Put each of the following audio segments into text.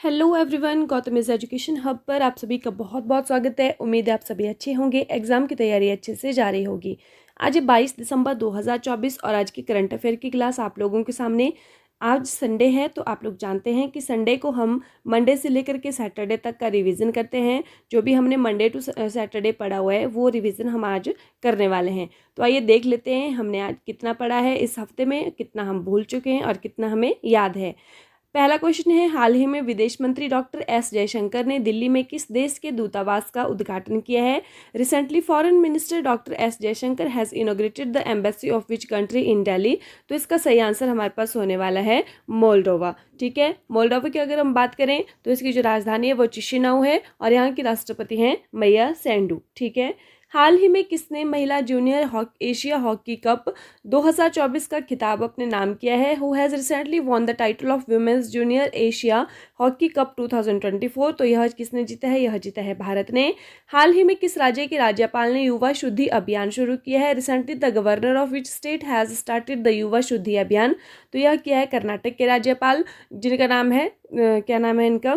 Hello everyone, Gautam is education hub पर आप सभी का बहुत बहुत स्वागत है। उम्मीद है आप सभी अच्छे होंगे, एग्जाम की तैयारी अच्छे से जारी होगी। आज है 22 दिसंबर 2024 और आज की करंट अफेयर की क्लास आप लोगों के सामने। आज संडे है तो आप लोग जानते हैं कि संडे को हम मंडे से लेकर के सैटरडे तक का रिवीजन करते हैं। जो भी हमने मंडे टू सैटरडे पढ़ा हुआ है वो रिवीजन हम आज करने वाले हैं। तो आइए देख लेते हैं हमने आज कितना पढ़ा है, इस हफ्ते में कितना हम भूल चुके हैं और कितना हमें याद है। पहला क्वेश्चन है, हाल ही में विदेश मंत्री डॉक्टर एस जयशंकर ने दिल्ली में किस देश के दूतावास का उद्घाटन किया है? Recently foreign minister doctor S Jaishankar has inaugurated the embassy of which country in Delhi. तो इसका सही आंसर हमारे पास होने वाला है मोल्डोवा। ठीक है, मोल्डोवा की अगर हम बात करें तो इसकी जो राजधानी है वो चिशिनाउ है और यहाँ की राष्ट्रपति हैं मैया सेंडू। ठीक है, हाल ही में किसने महिला जूनियर एशिया हॉकी कप 2024 का खिताब अपने नाम किया है? Who has recently won the title of women's junior Asia hockey cup 2024। तो यह किसने जीता है? यह जीता है भारत ने। हाल ही में किस राज्य के राज्यपाल ने युवा शुद्धि अभियान शुरू किया है? Recently the governor of which state has started the युवा शुद्धि अभियान। तो यह किया है कर्नाटक के राज्यपाल, जिनका नाम है क्या नाम है इनका?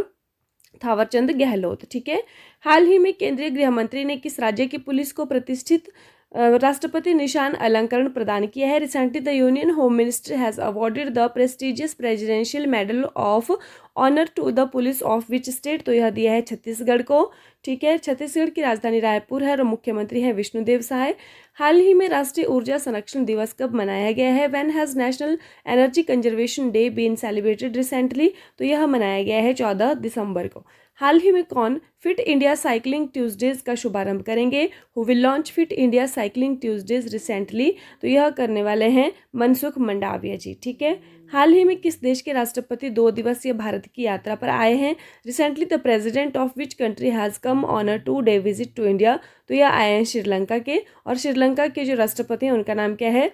थावरचंद गहलोत। ठीक है, हाल ही में केंद्रीय गृह मंत्री ने किस राज्य की पुलिस को प्रतिष्ठित राष्ट्रपति निशान अलंकरण प्रदान किया है? Recently the union home minister has awarded the prestigious presidential medal of honour to the police of which state. तो यह दिया है छत्तीसगढ़ को। ठीक है, छत्तीसगढ़ की राजधानी रायपुर है और मुख्यमंत्री है विष्णुदेव साय। हाल ही में राष्ट्रीय ऊर्जा संरक्षण दिवस कब मनाया गया है? When has national energy conservation day been celebrated recently? तो यह मनाया गया है 14 दिसंबर को। हाल ही में कौन फिट इंडिया साइकिलिंग ट्यूसडेज का शुभारंभ करेंगे? Who will launch fit India cycling Tuesdays recently? तो यह करने वाले हैं मनसुख मंडाविया जी। ठीक है, हाल ही में किस देश के राष्ट्रपति 2 दिवसीय भारत की यात्रा पर आए हैं? Recently the president of which country has come on a 2-day visit to India? तो यह आए हैं श्रीलंका के, और श्रीलंका के जो राष्ट्रपति हैं उनका नाम क्या है?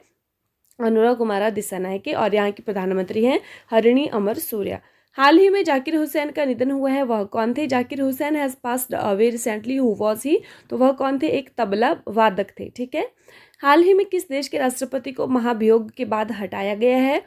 अनुरा कुमारा दिसानायके, और यहाँ के प्रधानमंत्री हैं हरिणी अमर सूर्या। हाल ही में जाकिर हुसैन का निधन हुआ है, वह कौन थे? Zakir Hussain has passed away recently, who was he? तो वह कौन थे? एक तबला वादक थे। ठीक है, हाल ही में किस देश के राष्ट्रपति को महाभियोग के बाद हटाया गया है?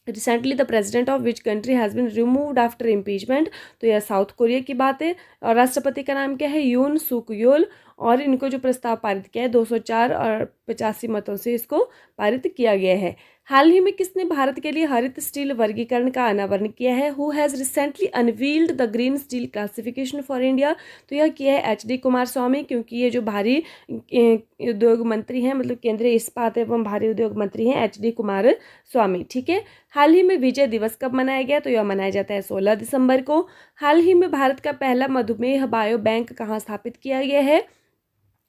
Recently the president of which country has been removed after impeachment? तो यह साउथ कोरिया की बात है, और राष्ट्रपति का नाम क्या है? यून सुक योल, और इनको जो प्रस्ताव पारित किया है 204 और 85 मतों से इसको पारित किया गया है। हाल ही में किसने भारत के लिए हरित स्टील वर्गीकरण का अनावरण किया है? Who has recently unveiled the green steel classification for India? तो यह किया है एच डी कुमार स्वामी, क्योंकि ये जो भारी उद्योग मंत्री हैं, मतलब केंद्रीय इस्पात एवं भारी उद्योग मंत्री हैं एच डी कुमार स्वामी। ठीक है, हाल ही में विजय दिवस कब मनाया गया? तो यह मनाया जाता है 16 दिसंबर को। हाल ही में भारत का पहला मधुमेह बायो बैंक कहाँ स्थापित किया गया है?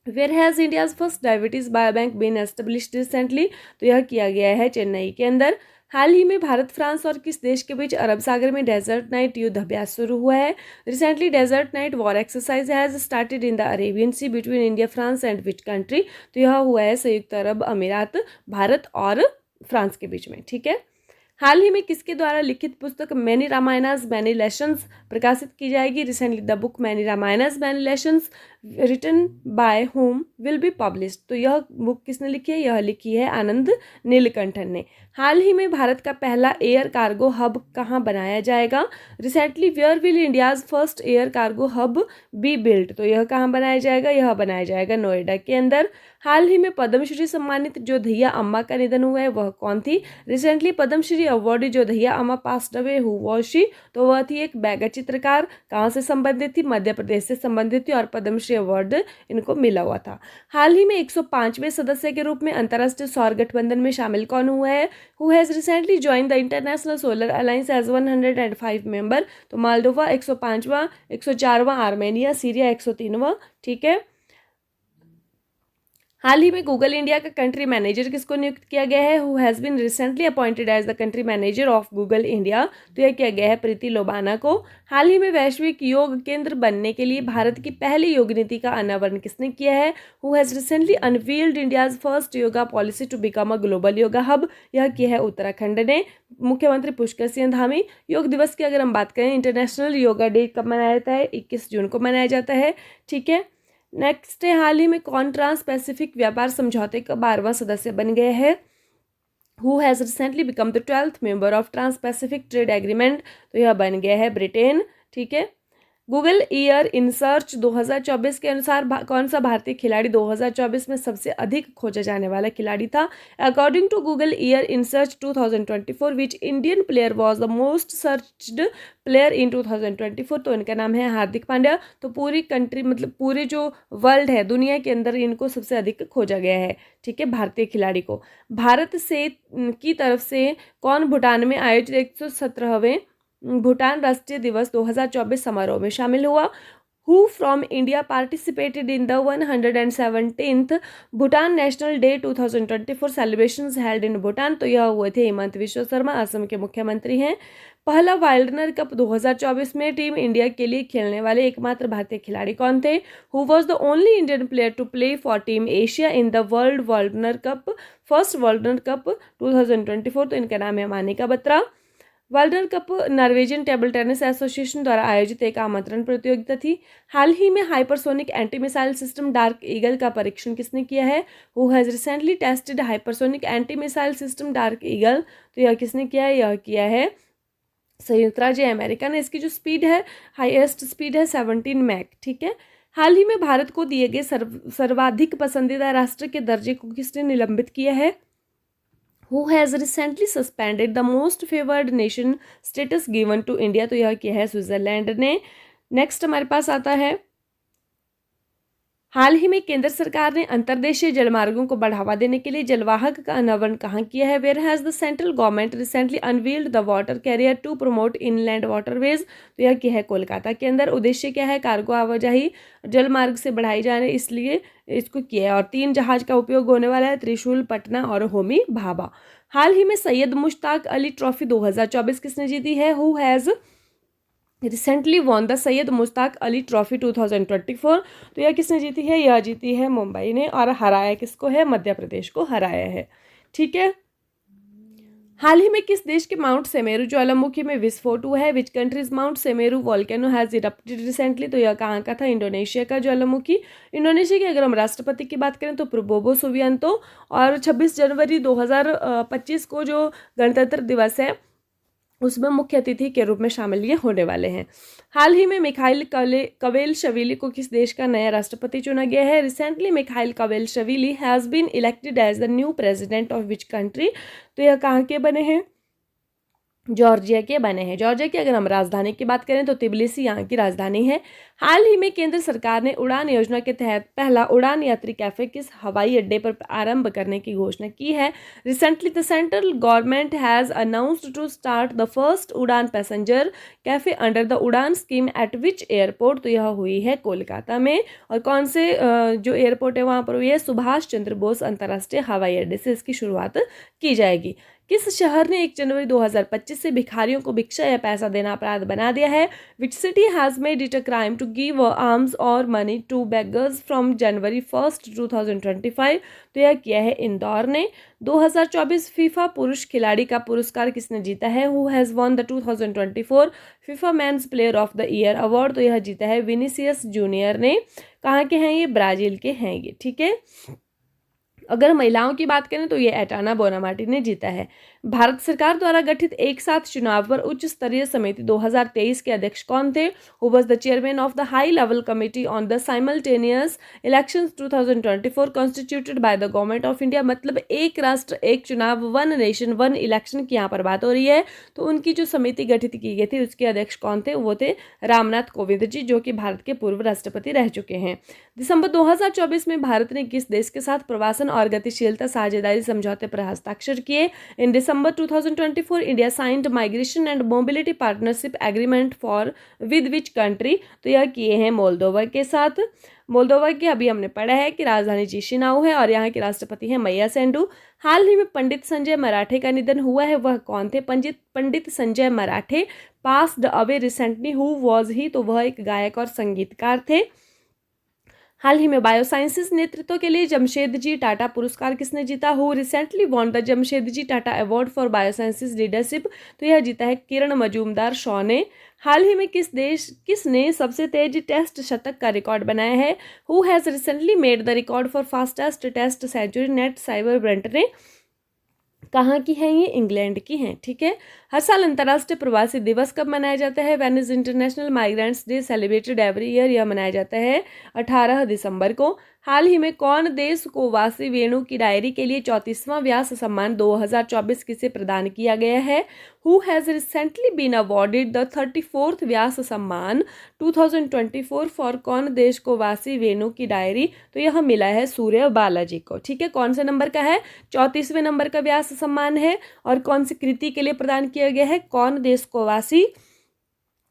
Where has India's first diabetes bio bank been established recently? तो यह किया गया है चेन्नई के अंदर। हाल ही में भारत, फ्रांस और किस देश के बीच अरब सागर में डेजर्ट नाइट युद्ध अभ्यास शुरू हुआ है? Recently desert knight war exercise has started in the Arabian Sea between India France and which country? तो यह हुआ है संयुक्त अरब अमीरात, भारत और फ्रांस के बीच में। ठीक है, हाल ही में किसके द्वारा लिखित पुस्तक मैनी रामायणास मैनी लेसन्स प्रकाशित की जाएगी? Recently the book many Ramayanas many lessons written by whom will be published? तो यह बुक किसने लिखी है? यह लिखी है आनंद नीलकंठन ने। हाल ही में भारत का पहला एयर कार्गो हब कहाँ बनाया जाएगा? Recently where will India's first air cargo hub be built? तो यह कहाँ बनाया जाएगा? यह बनाया जाएगा नोएडा के अंदर। हाल ही में पद्मश्री सम्मानित जोधैया अम्मा का निधन हुआ है, वह कौन थी? रिसेंटली पद्मश्री अवार्ड जोधैया अम्मा passed away, who was she? तो वह थी एक बैगा चित्रकार। कहाँ से संबंधित थी? मध्य प्रदेश से संबंधित थी, और पद्मश्री अवार्ड इनको मिला हुआ था। हाल ही में 105वें सदस्य के रूप में अंतर्राष्ट्रीय सौर गठबंधन में शामिल कौन हुआ है? Who has recently joined the International Solar Alliance as 105 member? तो मालदोवा 105वां, 104वां आर्मेनिया, सीरिया 103वां। ठीक है, हाल ही में गूगल इंडिया का कंट्री मैनेजर किसको नियुक्त किया गया है? Who has been recently appointed as the country manager of Google India? तो यह किया गया है प्रीति लोबाना को। हाल ही में वैश्विक योग केंद्र बनने के लिए भारत की पहली योग नीति का अनावरण किसने किया है? Who has recently unveiled India's first yoga policy to become a global yoga hub? यह किया है उत्तराखंड ने, मुख्यमंत्री पुष्कर सिंह धामी। योग दिवस की अगर हम बात करें, इंटरनेशनल योगा डे कब मनाया जाता है? 21 जून को मनाया जाता है। ठीक है, नेक्स्ट है, हाल ही में कौन ट्रांस पैसिफिक व्यापार समझौते का 12वां सदस्य बन गया है? Who has recently become the 12th member of Trans Pacific Trade Agreement, तो यह बन गया है ब्रिटेन। ठीक है। गूगल ईयर इन सर्च 2024 के अनुसार कौन सा भारतीय खिलाड़ी 2024 में सबसे अधिक खोजा जाने वाला खिलाड़ी था? According to Google year in search 2024 which Indian player was the most searched player in 2024, तो इनका नाम है हार्दिक पांड्या। तो पूरी कंट्री मतलब पूरे जो वर्ल्ड है, दुनिया के अंदर इनको सबसे अधिक खोजा गया है। ठीक है, भारतीय खिलाड़ी को। भारत से की तरफ से कौन भूटान में आयोजित 117वें भूटान राष्ट्रीय दिवस 2024 समारोह में शामिल हुआ? Who from India participated in the 117th Bhutan national day 2024 celebrations held in Bhutan, तो यह हुए थे हेमंत विश्व शर्मा, असम के मुख्यमंत्री हैं। पहला वाइल्डनर कप 2024 में टीम इंडिया के लिए खेलने वाले एकमात्र भारतीय खिलाड़ी कौन थे? Who was the only Indian player to play for team Asia in the world Wildner cup first Wildner cup 2024, तो इनका नाम है Manika Batra. Wildner cup Norwegian table tennis association द्वारा आयोजित एक आमंत्रण प्रतियोगिता थी। हाल ही में hypersonic anti missile system dark eagle का परीक्षण किसने किया है? Who has recently tested hypersonic anti missile system dark eagle, तो यह किसने किया है? यह किया है संयुक्त राज्य अमेरिका ने। इसकी जो स्पीड है, हाईएस्ट स्पीड है 17 मैक। ठीक है। हाल ही में भारत को दिए गए सर्वाधिक पसंदीदा राष्ट्र के दर्जे को किसने निलंबित किया है? Who has recently suspended the most favored nation status given to India, तो यह क्या है? स्विट्जरलैंड ने। नेक्स्ट हमारे पास आता है, हाल ही में केंद्र सरकार ने अंतर्देशीय जलमार्गों को बढ़ावा देने के लिए जलवाहक का अनावरण कहाँ किया है? Where has the central government recently unveiled the water carrier to promote inland waterways, तो यह क्या है? कोलकाता के अंदर। उद्देश्य क्या है? कार्गो आवाजाही जलमार्ग से बढ़ाई जाए, इसलिए इसको किया है। और 3 जहाज का उपयोग होने वाला है, त्रिशूल, पटना और होमी भाभा। हाल ही में सैयद मुश्ताक अली ट्रॉफी 2024 किसने जीती है? Who has recently won the Syed Mushtaq Ali trophy 2024, तो यह किसने जीती है? यह जीती है मुंबई ने। और हराया किसको है? मध्य प्रदेश को हराया है। ठीक है। हाल ही में किस देश के माउंट सेमेरू ज्वालामुखी में विस्फोट हुआ है? Which countries mount Semeru volcano has erupted recently, तो यह कहाँ का था? इंडोनेशिया का ज्वालामुखी। इंडोनेशिया के अगर हम राष्ट्रपति की बात करें तो प्रबोवो सुबियांतो। और 26 जनवरी 2025 को जो गणतंत्र दिवस है उसमें मुख्य अतिथि के रूप में शामिल ये होने वाले हैं। हाल ही में मिखाइल कवेलशविली को किस देश का नया राष्ट्रपति चुना गया है? Recently Mikheil Kavelashvili has been elected as the new president of which country, तो यह कहाँ के बने हैं? जॉर्जिया के बने हैं। जॉर्जिया की अगर हम राजधानी की बात करें तो तिबिलिसी यहाँ की राजधानी है। हाल ही में केंद्र सरकार ने उड़ान योजना के तहत पहला उड़ान यात्री कैफे किस हवाई अड्डे पर आरंभ करने की घोषणा की है? Recently the central government has announced to start the first Udan passenger cafe under the Udan scheme at which airport, तो यह हुई है कोलकाता में। और कौन से जो एयरपोर्ट है वहाँ पर हुई है? सुभाष चंद्र बोस अंतर्राष्ट्रीय हवाई अड्डे से इसकी शुरुआत की जाएगी। किस शहर ने 1 जनवरी 2025 से भिखारियों को भिक्षा या पैसा देना अपराध बना दिया है? Which city has made it a crime to give alms और money to beggars from January 1, 2025, तो यह किया है इंदौर ने। 2024 फीफा पुरुष खिलाड़ी का पुरस्कार किसने जीता है? Who has won the 2024 FIFA men's player of the year award, तो यह जीता है विनीसियस जूनियर ने। कहाँ के हैं ये? ब्राजील के हैं ये। ठीक है। अगर महिलाओं की बात करें तो ये एटाना बोनामाटी ने जीता है। भारत सरकार द्वारा गठित एक साथ चुनाव पर उच्च स्तरीय समिति 2023 के अध्यक्ष कौन थे? Who was the chairman of the high level committee on the simultaneous elections 2024 constituted by the government of India, मतलब एक राष्ट्र एक चुनाव, वन नेशन वन इलेक्शन की यहाँ पर बात हो रही है। तो उनकी जो समिति गठित की गई थी उसके अध्यक्ष कौन थे? वो थे रामनाथ कोविंद जी, जो कि भारत के पूर्व राष्ट्रपति रह चुके हैं। दिसंबर 2024 में भारत ने किस देश के साथ प्रवासन और गतिशीलता साझेदारी समझौते पर हस्ताक्षर किए? इन दिसंबर 2024 India signed migration and mobility partnership agreement for with which country, तो यह किए हैं मोल्दोवा के साथ। मोल्दोवा की अभी हमने पढ़ा है कि राजधानी चिशिनाउ है और यहाँ के राष्ट्रपति हैं मैया सेंडू। हाल ही में पंडित संजय मराठे का निधन हुआ है, वह कौन थे? पंडित संजय मराठे passed away recently. Who was he? तो वह एक गायक और संगीतकार थे। हाल ही में बायोसाइंसेस नेतृत्व के लिए जमशेदजी टाटा पुरस्कार किसने जीता? Who recently won the Jamshedji Tata award for biosciences leadership, तो यह जीता है किरण मजूमदार शॉ ने। हाल ही में किसने सबसे तेज टेस्ट शतक का रिकॉर्ड बनाया है? Who has recently made the record for fastest test century? Nat Sciver Brunt ने। कहाँ की हैं ये? इंग्लैंड की हैं। ठीक है। हर साल अंतर्राष्ट्रीय प्रवासी दिवस कब मनाया जाता है? When is international migrants day celebrated every year? यह मनाया जाता है 18 दिसंबर को। हाल ही में कौन देश को वासी वेणु की डायरी के लिए 34वां व्यास सम्मान 2024 किसे प्रदान किया गया है? Who has recently been awarded the 34th Vyas Samman 2024 for? कौन देश को वासी वेणु की डायरी? तो यह मिला है सूर्य बालाजी को। ठीक है। कौन से नंबर का है? 34वें नंबर का व्यास सम्मान है। और कौन सी कृति के लिए प्रदान किया गया है? कौन देश को वासी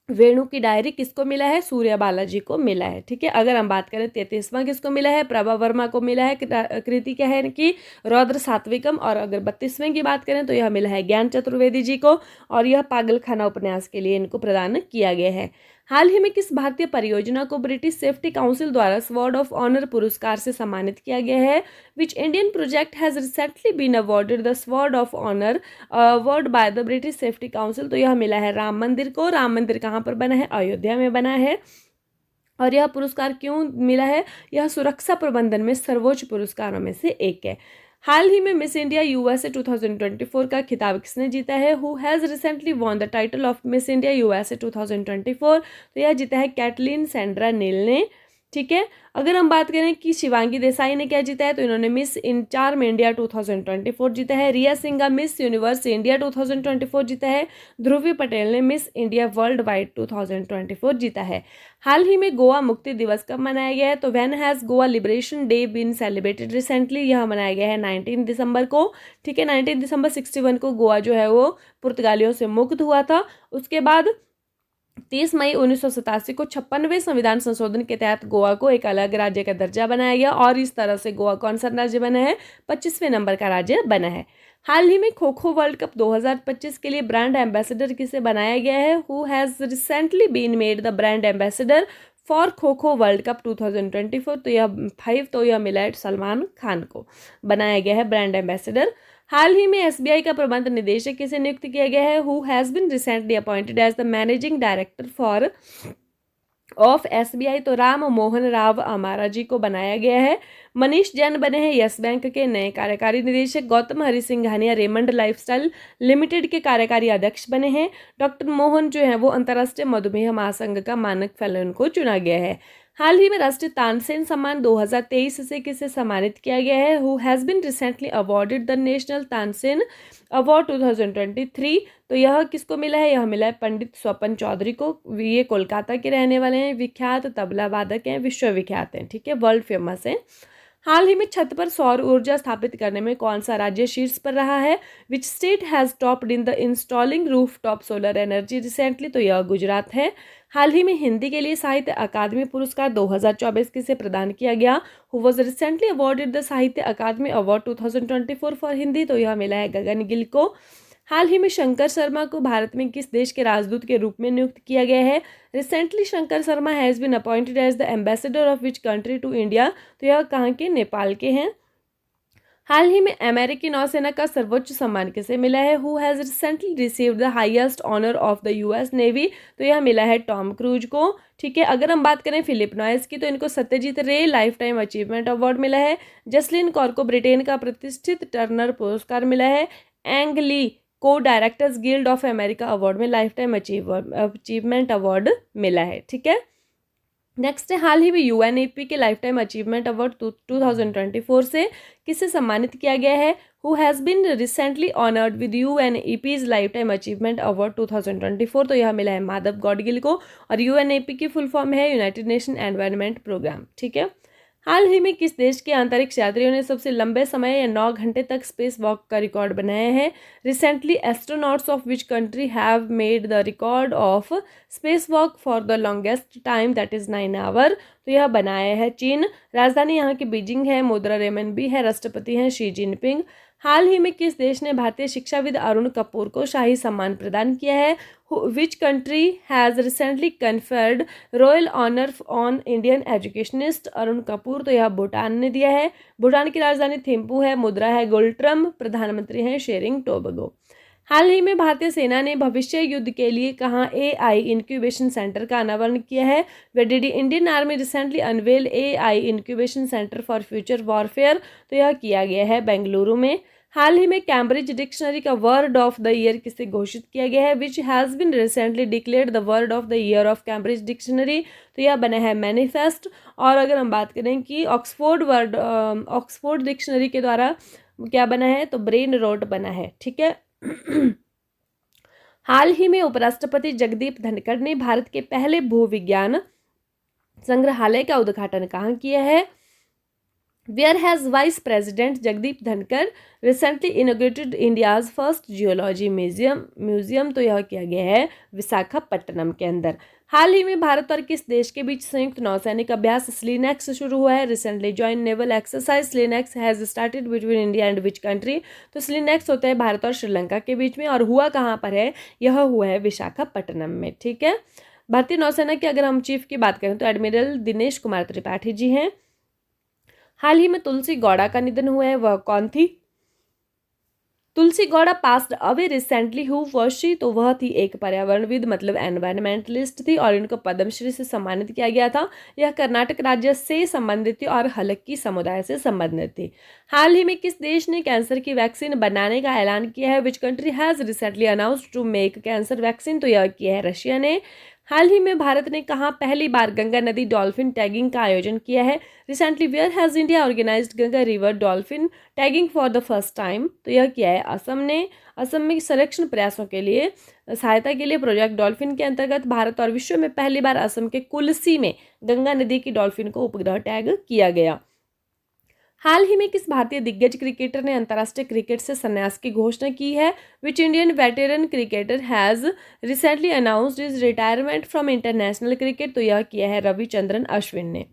वेणु की डायरी किसको मिला है? सूर्य बालाजी को मिला है। ठीक है। अगर हम बात करें 33वां किसको मिला है? प्रभा वर्मा को मिला है। कृति क्या है कि रौद्र सात्विकम। और अगर 32वें की बात करें तो यह मिला है ज्ञान चतुर्वेदी जी को, और यह पागलखाना उपन्यास के लिए इनको प्रदान किया गया है। हाल ही में किस भारतीय परियोजना को ब्रिटिश सेफ्टी काउंसिल द्वारा स्वॉर्ड ऑफ ऑनर पुरस्कार से सम्मानित किया गया है? Which Indian project has recently been awarded the sword of honour award by the British safety council? तो यह मिला है राम मंदिर को। राम मंदिर कहाँ पर बना है? अयोध्या में बना है। और यह पुरस्कार क्यों मिला है? यह सुरक्षा प्रबंधन में सर्वोच्च पुरस्कारों में से एक है। हाल ही में मिस इंडिया यूएसए 2024 का खिताब किसने जीता है? Who has recently won the title of miss India USA 2024? तो यह जीता है कैटलीन सैंड्रा नील ने। ठीक है। अगर हम बात करें कि शिवांगी देसाई ने क्या जीता है, तो इन्होंने मिस इन चार्म इंडिया 2024 जीता है। रिया सिंघा मिस यूनिवर्स इंडिया 2024 जीता है। ध्रुवी पटेल ने मिस इंडिया वर्ल्ड वाइड 2024 जीता है। हाल ही में गोवा मुक्ति दिवस कब मनाया गया है? तो when has Goa liberation day been celebrated recently? यह मनाया गया है 19 दिसंबर को। ठीक है। 19 दिसंबर 61 को गोवा जो है वो पुर्तगालियों से मुक्त हुआ था। उसके बाद 30 मई 1987 को 56वें संविधान संशोधन के तहत गोवा को एक अलग राज्य का दर्जा बनाया गया, और इस तरह से गोवा कौन सा राज्य बना है? 25वें नंबर का राज्य बना है। हाल ही में खो खो वर्ल्ड कप 2025 के लिए ब्रांड एम्बेसडर किसे बनाया गया है? Who has recently been made the brand ambassador for kho kho world cup 2024? तो यह मिला है सलमान खान को बनाया गया है ब्रांड एम्बेसडर। हाल ही में एसबीआई का प्रबंध निदेशक किसे नियुक्त किया गया है? Who has been recently appointed as the managing director for of SBI? तो राम मोहन राव अमारा जी को बनाया गया है। मनीष जैन बने हैं यस बैंक के नए कार्यकारी निदेशक। गौतम हरिसिंघानिया रेमंड लाइफस्टाइल लिमिटेड के कार्यकारी अध्यक्ष बने हैं। डॉक्टर मोहन जो है वो अंतर्राष्ट्रीय मधुमेह महासंघ का मानक फेलो इनको चुना गया है। हाल ही में राष्ट्रीय तानसेन सम्मान 2023 से किसे सम्मानित किया गया है? Who has been recently awarded the national Tansen award 2023? तो यह किसको मिला है? यह मिला है पंडित स्वपन चौधरी को। ये कोलकाता के रहने वाले हैं, विख्यात तबला वादक हैं, विश्वविख्यात हैं। ठीक है। वर्ल्ड फेमस हैं। हाल ही में छत पर सौर ऊर्जा स्थापित करने में कौन सा राज्य शीर्ष पर रहा है? Which state has topped in the installing roof top solar energy recently? तो यह गुजरात है। हाल ही में हिंदी के लिए साहित्य अकादमी पुरस्कार 2024 किसे प्रदान किया गया? Who was recently awarded the साहित्य अकादमी अवार्ड 2024 फॉर हिंदी? तो यह मिला है गगन गिल को। हाल ही में शंकर शर्मा को भारत में किस देश के राजदूत के रूप में नियुक्त किया गया है? Recently Shankar Sharma has been appointed as the ambassador of which country to India? तो यह कहाँ के? नेपाल के हैं। हाल ही में अमेरिकी नौसेना का सर्वोच्च सम्मान किसे मिला है? Who has recently received the highest honour of the US navy? तो यह मिला है टॉम क्रूज को। ठीक है। अगर हम बात करें फिलिप नॉइस की, तो इनको सत्यजीत रे लाइफ टाइम अचीवमेंट अवार्ड मिला है। जसलिन कौर को ब्रिटेन का प्रतिष्ठित टर्नर पुरस्कार मिला है। एंग ली को directors guild of America award में लाइफ टाइम अचीवमेंट अवार्ड मिला है। ठीक है। नेक्स्ट है, हाल ही में यूएनईपी के लाइफ टाइम अचीवमेंट अवार्ड 2024 से किसे सम्मानित किया गया है? Who has been recently honoured with UNEP's lifetime achievement award 2024? तो यह मिला है माधव गौडगिल को। और यूएनईपी की फुल फॉर्म है यूनाइटेड नेशन एनवायरनमेंट प्रोग्राम। ठीक है। हाल ही में किस देश के अंतरिक्ष यात्रियों ने सबसे लंबे समय या 9 घंटे तक स्पेस वॉक का रिकॉर्ड बनाया है? Recently astronauts of which country have made the record of space walk for the longest time that is 9 hour? तो यह बनाया है चीन। राजधानी यहाँ की बीजिंग है। मुद्रा रेमन भी है। राष्ट्रपति हैं शी जिनपिंग। हाल ही में किस देश ने भारतीय शिक्षाविद अरुण कपूर को शाही सम्मान प्रदान किया है? Which country has recently conferred royal honour on Indian educationist Arun Kapoor? तो यह भूटान ने दिया है। भूटान की राजधानी थिम्पू है। मुद्रा है गुलट्रम। प्रधानमंत्री हैं शेरिंग टोबगो। हाल ही में भारतीय सेना ने भविष्य युद्ध के लिए कहाँ एआई इंक्यूबेशन सेंटर का अनावरण किया है? Where did Indian army recently unveil AI incubation centre for future warfare? तो यह किया गया है बेंगलुरु में। हाल ही में कैम्ब्रिज डिक्शनरी का वर्ड ऑफ द ईयर किसे घोषित किया गया है? Which has been recently declared the word of the year of Cambridge dictionary, तो यह बना है मैनिफेस्ट। और अगर हम बात करें कि ऑक्सफोर्ड डिक्शनरी के द्वारा क्या बना है, तो ब्रेन रोट बना है। ठीक है। हाल ही में उपराष्ट्रपति जगदीप धनखड़ ने भारत के पहले भूविज्ञान संग्रहालय का उद्घाटन कहाँ किया है? Where has Vice President Jagdeep Dhankar recently inaugurated India's first geology museum? तो यह किया गया है विशाखापट्टनम के अंदर। हाल ही में भारत और किस देश के बीच संयुक्त नौसैनिक अभ्यास स्लीनेक्स शुरू हुआ है? Recently joint naval exercise SLINEX has started between India and which country? तो स्लीनेक्स होता है भारत और श्रीलंका के बीच में, और हुआ कहाँ पर है? यह हुआ है विशाखापट्टनम में। ठीक है। भारतीय नौसेना के अगर हम चीफ की बात करें तो एडमिरल दिनेश कुमार त्रिपाठी जी हैं। हाल ही में तुलसी गौड़ा का निधन हुआ है, वह कौन थी? Tulsi Gowda passed away recently, who was she? तो वह थी एक पर्यावरणविद, मतलब एनवायरमेंटलिस्ट थी, और इनको पद्मश्री से सम्मानित किया गया था। यह कर्नाटक राज्य से संबंधित थी और हलक्की समुदाय से संबंधित थी। हाल ही में किस देश ने कैंसर की वैक्सीन बनाने का ऐलान किया है? Which country has recently announced to make cancer vaccine? तो यह किया है रशिया ने। हाल ही में भारत ने कहाँ पहली बार गंगा नदी डॉल्फिन टैगिंग का आयोजन किया है? Recently where has India organised Ganga river dolphin tagging for the first time? तो यह किया है असम ने। असम में संरक्षण प्रयासों के लिए सहायता के लिए प्रोजेक्ट डॉल्फिन के अंतर्गत भारत और विश्व में पहली बार असम के कुल्सी में गंगा नदी की डॉल्फिन को उपग्रह टैग किया गया। हाल ही में किस भारतीय दिग्गज क्रिकेटर ने अंतर्राष्ट्रीय क्रिकेट से संन्यास की घोषणा की है? Which Indian veteran cricketer has recently announced his retirement from international cricket? तो यह किया है रविचंद्रन अश्विन ने।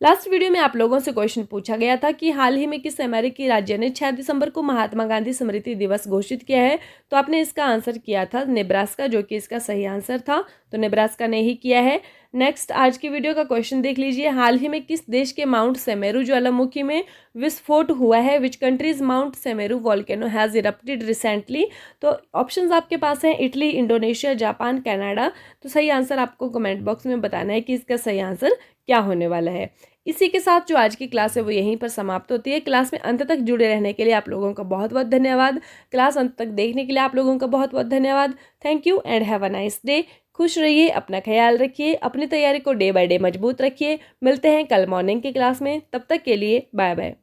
लास्ट वीडियो में आप लोगों से क्वेश्चन पूछा गया था कि हाल ही में किस अमेरिकी राज्य ने 6 दिसंबर को महात्मा गांधी स्मृति दिवस घोषित किया है? तो आपने इसका आंसर किया था नेब्रास्का, जो कि इसका सही आंसर था। तो नेब्रास्का ने ही किया है। नेक्स्ट आज की वीडियो का क्वेश्चन देख लीजिए। हाल ही में किस देश के माउंट सेमेरू ज्वालामुखी में विस्फोट हुआ है? Which countries mount Semeru volcano has erupted recently? तो ऑप्शंस आपके पास हैं इटली, इंडोनेशिया, जापान, कनाडा। तो सही आंसर आपको कमेंट बॉक्स में बताना है कि इसका सही आंसर क्या होने वाला है। इसी के साथ जो आज की क्लास है वो यहीं पर समाप्त होती है। क्लास में अंत तक जुड़े रहने के लिए आप लोगों का बहुत बहुत धन्यवाद। क्लास अंत तक देखने के लिए आप लोगों का बहुत बहुत धन्यवाद। Thank you and have a nice day. खुश रहिए, अपना ख्याल रखिए, अपनी तैयारी को डे बाय डे मजबूत रखिए। मिलते हैं कल मॉर्निंग की क्लास में, तब तक के लिए बाय बाय।